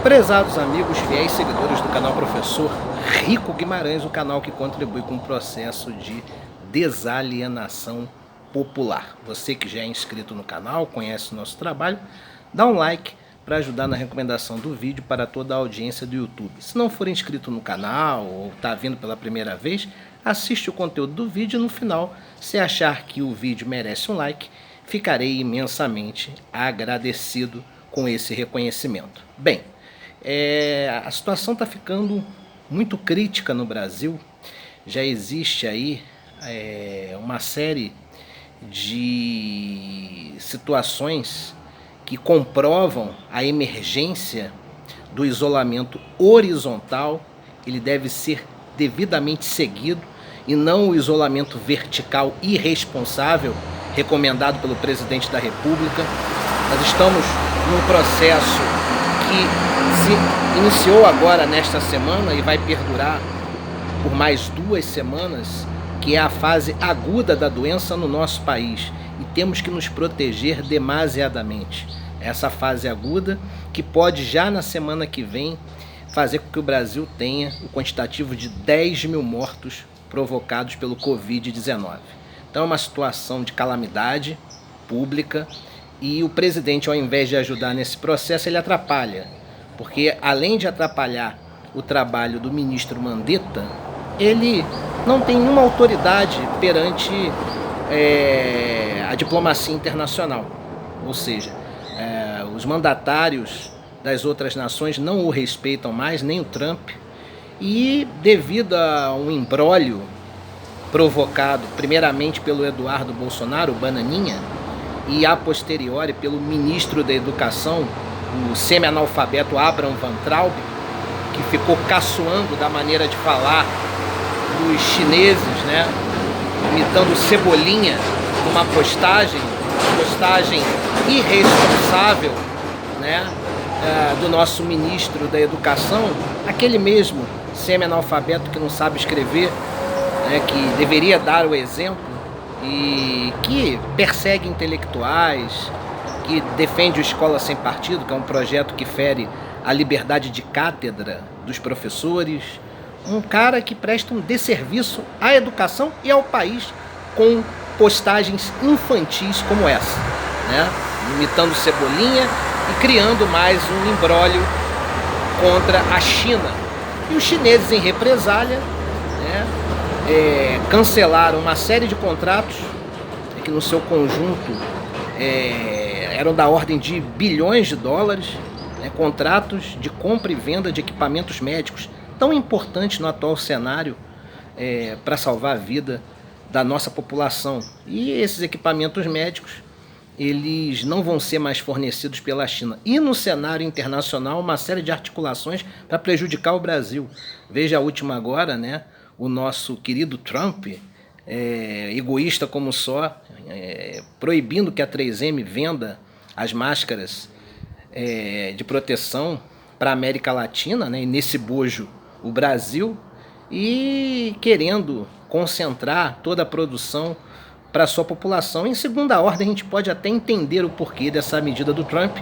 Prezados amigos, fiéis seguidores do canal Professor Rico Guimarães, o canal que contribui com o processo de desalienação popular. Você que já é inscrito no canal, conhece o nosso trabalho, dá um like para ajudar na recomendação do vídeo para toda a audiência do YouTube. Se não for inscrito no canal ou está vindo pela primeira vez, assiste o conteúdo do vídeo e no final, se achar que o vídeo merece um like, ficarei imensamente agradecido com esse reconhecimento. Bem, a situação está ficando muito crítica no Brasil. Já existe aí uma série de situações que comprovam a emergência do isolamento horizontal. Ele deve ser devidamente seguido e não o isolamento vertical irresponsável recomendado pelo presidente da República. Nós estamos num processo que se iniciou agora nesta semana e vai perdurar por mais 2 semanas, que é a fase aguda da doença no nosso país, e temos que nos proteger demasiadamente. Essa fase aguda que pode já na semana que vem fazer com que o Brasil tenha o quantitativo de 10 mil mortos provocados pelo Covid-19. Então é uma situação de calamidade pública e o presidente, ao invés de ajudar nesse processo, ele atrapalha. Porque além de atrapalhar o trabalho do ministro Mandetta, ele não tem nenhuma autoridade perante a diplomacia internacional. Ou seja, os mandatários das outras nações não o respeitam mais, nem o Trump. E devido a um imbróglio provocado primeiramente pelo Eduardo Bolsonaro, o Bananinha, e a posteriori pelo ministro da Educação, o semi-analfabeto Abraham Van Traub, que ficou caçoando da maneira de falar dos chineses, né? Imitando Cebolinha numa postagem irresponsável, né? Do nosso ministro da Educação, aquele mesmo semi-analfabeto que não sabe escrever, né? Que deveria dar o exemplo e que persegue intelectuais, que defende o Escola Sem Partido, que é um projeto que fere a liberdade de cátedra dos professores. Um cara que presta um desserviço à educação e ao país com postagens infantis como essa, né? Imitando Cebolinha e criando mais um imbróglio contra a China. E os chineses, em represália, né, cancelaram uma série de contratos que no seu conjunto eram da ordem de bilhões de dólares, né, contratos de compra e venda de equipamentos médicos tão importantes no atual cenário para salvar a vida da nossa população. E esses equipamentos médicos, eles não vão ser mais fornecidos pela China. E no cenário internacional, uma série de articulações para prejudicar o Brasil. Veja a última agora, né? O nosso querido Trump, egoísta como só, proibindo que a 3M venda as máscaras de proteção para a América Latina, né? E nesse bojo o Brasil, e querendo concentrar toda a produção para a sua população. Em segunda ordem, a gente pode até entender o porquê dessa medida do Trump,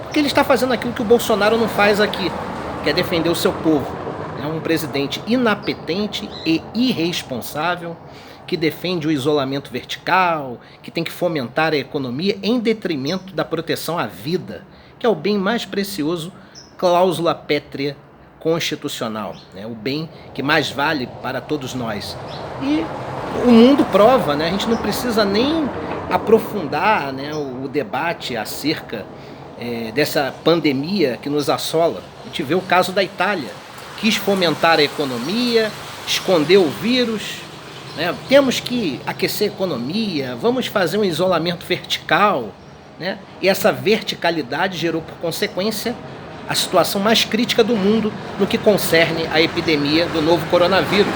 porque ele está fazendo aquilo que o Bolsonaro não faz aqui, que é defender o seu povo. É um presidente inapetente e irresponsável, que defende o isolamento vertical, que tem que fomentar a economia em detrimento da proteção à vida, que é o bem mais precioso, cláusula pétrea constitucional, né? O bem que mais vale para todos nós. E o mundo prova, né? A gente não precisa nem aprofundar, né, o debate acerca dessa pandemia que nos assola. A gente vê o caso da Itália, quis fomentar a economia, esconder o vírus, né? Temos que aquecer a economia, vamos fazer um isolamento vertical, né? E essa verticalidade gerou por consequência a situação mais crítica do mundo no que concerne à epidemia do novo coronavírus.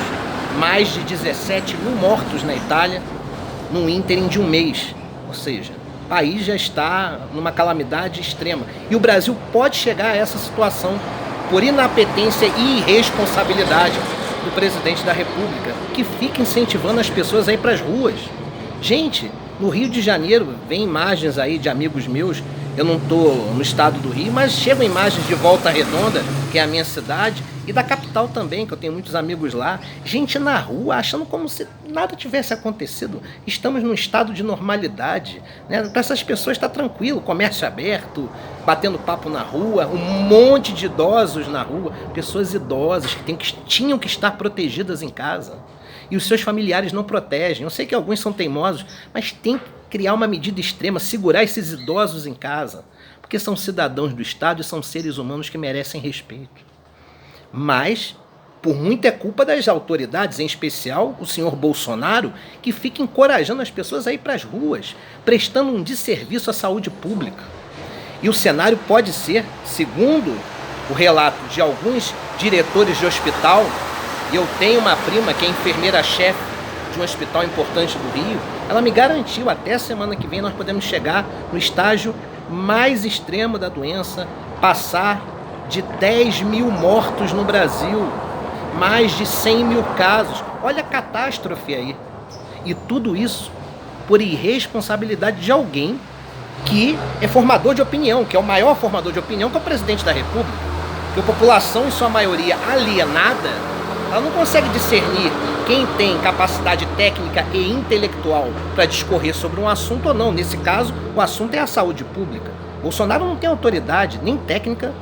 Mais de 17 mil mortos na Itália num ínterim de um mês. Ou seja, o país já está numa calamidade extrema. E o Brasil pode chegar a essa situação por inapetência e irresponsabilidade do presidente da República, que fica incentivando as pessoas a ir para as ruas. Gente, no Rio de Janeiro, vem imagens aí de amigos meus eu não estou no estado do Rio, mas chegam imagens de Volta Redonda, que é a minha cidade, e da capital também, que eu tenho muitos amigos lá. Gente na rua, achando como se nada tivesse acontecido. Estamos num estado de normalidade, né? Para essas pessoas está tranquilo, comércio aberto, batendo papo na rua, um monte de idosos na rua, pessoas idosas que tinham que estar protegidas em casa. E os seus familiares não protegem. Eu sei que alguns são teimosos, mas tem que criar uma medida extrema, segurar esses idosos em casa, porque são cidadãos do Estado e são seres humanos que merecem respeito. Mas, por muito é culpa das autoridades, em especial o senhor Bolsonaro, que fica encorajando as pessoas a ir para as ruas, prestando um desserviço à saúde pública. E o cenário pode ser, segundo o relato de alguns diretores de hospital, e eu tenho uma prima que é enfermeira-chefe de um hospital importante do Rio, ela me garantiu, até a semana que vem nós podemos chegar no estágio mais extremo da doença, passar de 10 mil mortos no Brasil, mais de 100 mil casos. Olha a catástrofe aí. E tudo isso por irresponsabilidade de alguém que é formador de opinião, que é o maior formador de opinião, que é o presidente da República. Que a população, em sua maioria alienada, ela não consegue discernir quem tem capacidade técnica e intelectual para discorrer sobre um assunto ou não. Nesse caso, o assunto é a saúde pública. Bolsonaro não tem autoridade nem técnica,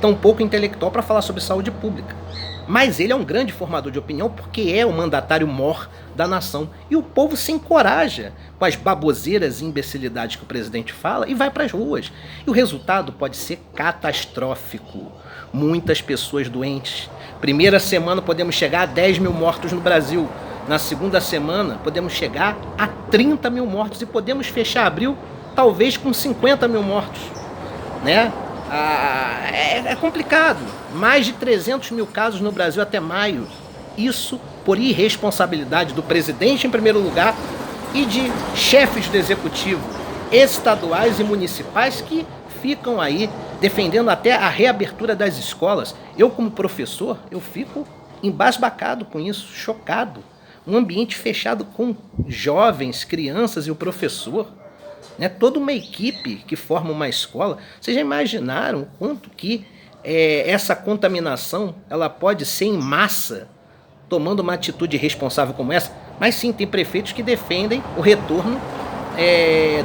tampouco intelectual para falar sobre saúde pública. Mas ele é um grande formador de opinião porque é o mandatário mor da nação. E o povo se encoraja com as baboseiras e imbecilidades que o presidente fala e vai para as ruas. E o resultado pode ser catastrófico. Muitas pessoas doentes. Primeira semana podemos chegar a 10 mil mortos no Brasil. Na segunda semana podemos chegar a 30 mil mortos e podemos fechar abril talvez com 50 mil mortos, né? É complicado. Mais de 300 mil casos no Brasil até maio. Isso por irresponsabilidade do presidente em primeiro lugar e de chefes do executivo estaduais e municipais que ficam aí defendendo até a reabertura das escolas. Eu, como professor, eu fico embasbacado com isso, chocado. Um ambiente fechado com jovens, crianças e o professor, né? Toda uma equipe que forma uma escola. Vocês já imaginaram quanto que essa contaminação ela pode ser em massa, tomando uma atitude responsável como essa? Mas sim, tem prefeitos que defendem o retorno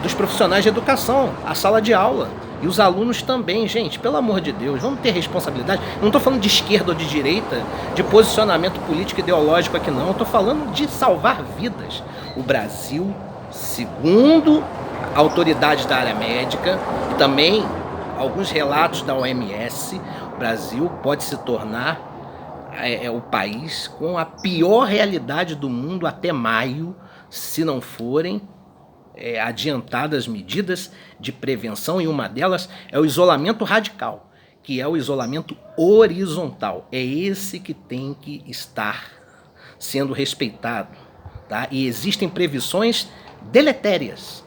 dos profissionais de educação à sala de aula. E os alunos também, gente, pelo amor de Deus, vamos ter responsabilidade. Não estou falando de esquerda ou de direita, de posicionamento político ideológico aqui não. Estou falando de salvar vidas. O Brasil, segundo autoridades da área médica e também alguns relatos da OMS, o Brasil pode se tornar o país com a pior realidade do mundo até maio, se não forem adiantadas medidas de prevenção, e uma delas é o isolamento radical, que é o isolamento horizontal. É esse que tem que estar sendo respeitado, tá? E existem previsões deletérias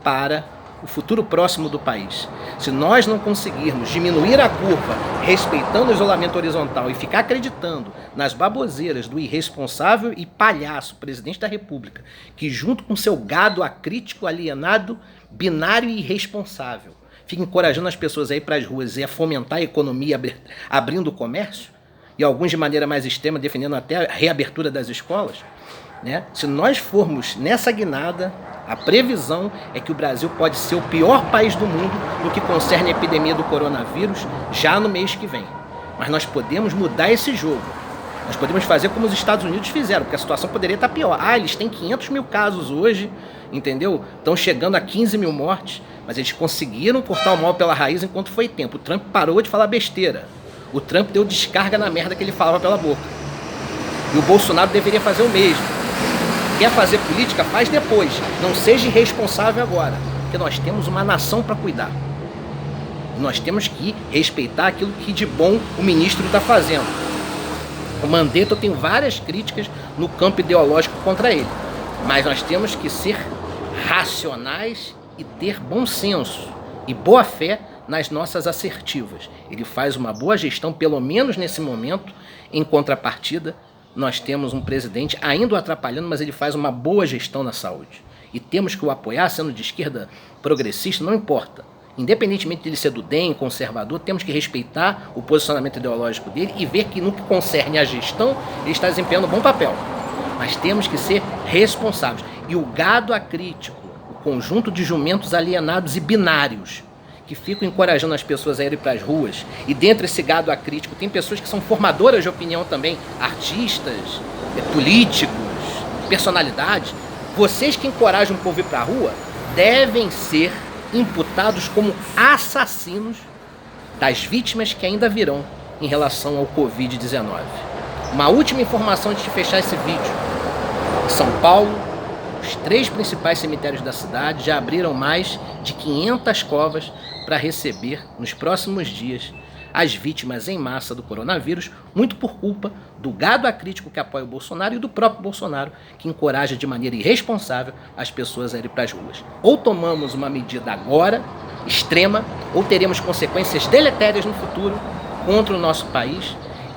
para o futuro próximo do país. Se nós não conseguirmos diminuir a curva respeitando o isolamento horizontal e ficar acreditando nas baboseiras do irresponsável e palhaço presidente da República, que junto com seu gado acrítico, alienado, binário e irresponsável, fica encorajando as pessoas a ir para as ruas e a fomentar a economia abrindo o comércio, e alguns de maneira mais extrema defendendo até a reabertura das escolas, né? Se nós formos nessa guinada, a previsão é que o Brasil pode ser o pior país do mundo no que concerne a epidemia do coronavírus já no mês que vem. Mas nós podemos mudar esse jogo. Nós podemos fazer como os Estados Unidos fizeram, porque a situação poderia estar pior. Eles têm 500 mil casos hoje, entendeu? Estão chegando a 15 mil mortes, mas eles conseguiram cortar o mal pela raiz enquanto foi tempo. O Trump parou de falar besteira. O Trump deu descarga na merda que ele falava pela boca. E o Bolsonaro deveria fazer o mesmo. Quer fazer política? Faz depois. Não seja irresponsável agora. Porque nós temos uma nação para cuidar. Nós temos que respeitar aquilo que de bom o ministro está fazendo. O Mandetta, eu tenho várias críticas no campo ideológico contra ele. Mas nós temos que ser racionais e ter bom senso e boa fé nas nossas assertivas. Ele faz uma boa gestão, pelo menos nesse momento. Em contrapartida, nós temos um presidente ainda o atrapalhando, mas ele faz uma boa gestão na saúde. E temos que o apoiar, sendo de esquerda progressista, não importa. Independentemente de ele ser do DEM, conservador, temos que respeitar o posicionamento ideológico dele e ver que no que concerne à gestão, ele está desempenhando um bom papel. Mas temos que ser responsáveis. E o gado acrítico, o conjunto de jumentos alienados e binários, que ficam encorajando as pessoas a irem para as ruas, e dentro desse gado acrítico tem pessoas que são formadoras de opinião também, artistas, políticos, personalidades. Vocês que encorajam o povo a ir para a rua devem ser imputados como assassinos das vítimas que ainda virão em relação ao Covid-19. Uma última informação antes de fechar esse vídeo. Em São Paulo, os 3 principais cemitérios da cidade já abriram mais de 500 covas para receber, nos próximos dias, as vítimas em massa do coronavírus, muito por culpa do gado acrítico que apoia o Bolsonaro e do próprio Bolsonaro, que encoraja de maneira irresponsável as pessoas a irem para as ruas. Ou tomamos uma medida agora, extrema, ou teremos consequências deletérias no futuro contra o nosso país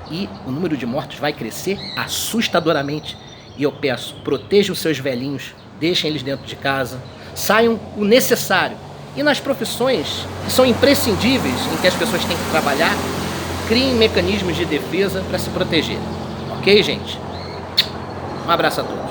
e o número de mortos vai crescer assustadoramente. E eu peço, protejam os seus velhinhos, deixem eles dentro de casa, saiam o necessário. E nas profissões que são imprescindíveis, em que as pessoas têm que trabalhar, criem mecanismos de defesa para se proteger. Ok, gente? Um abraço a todos.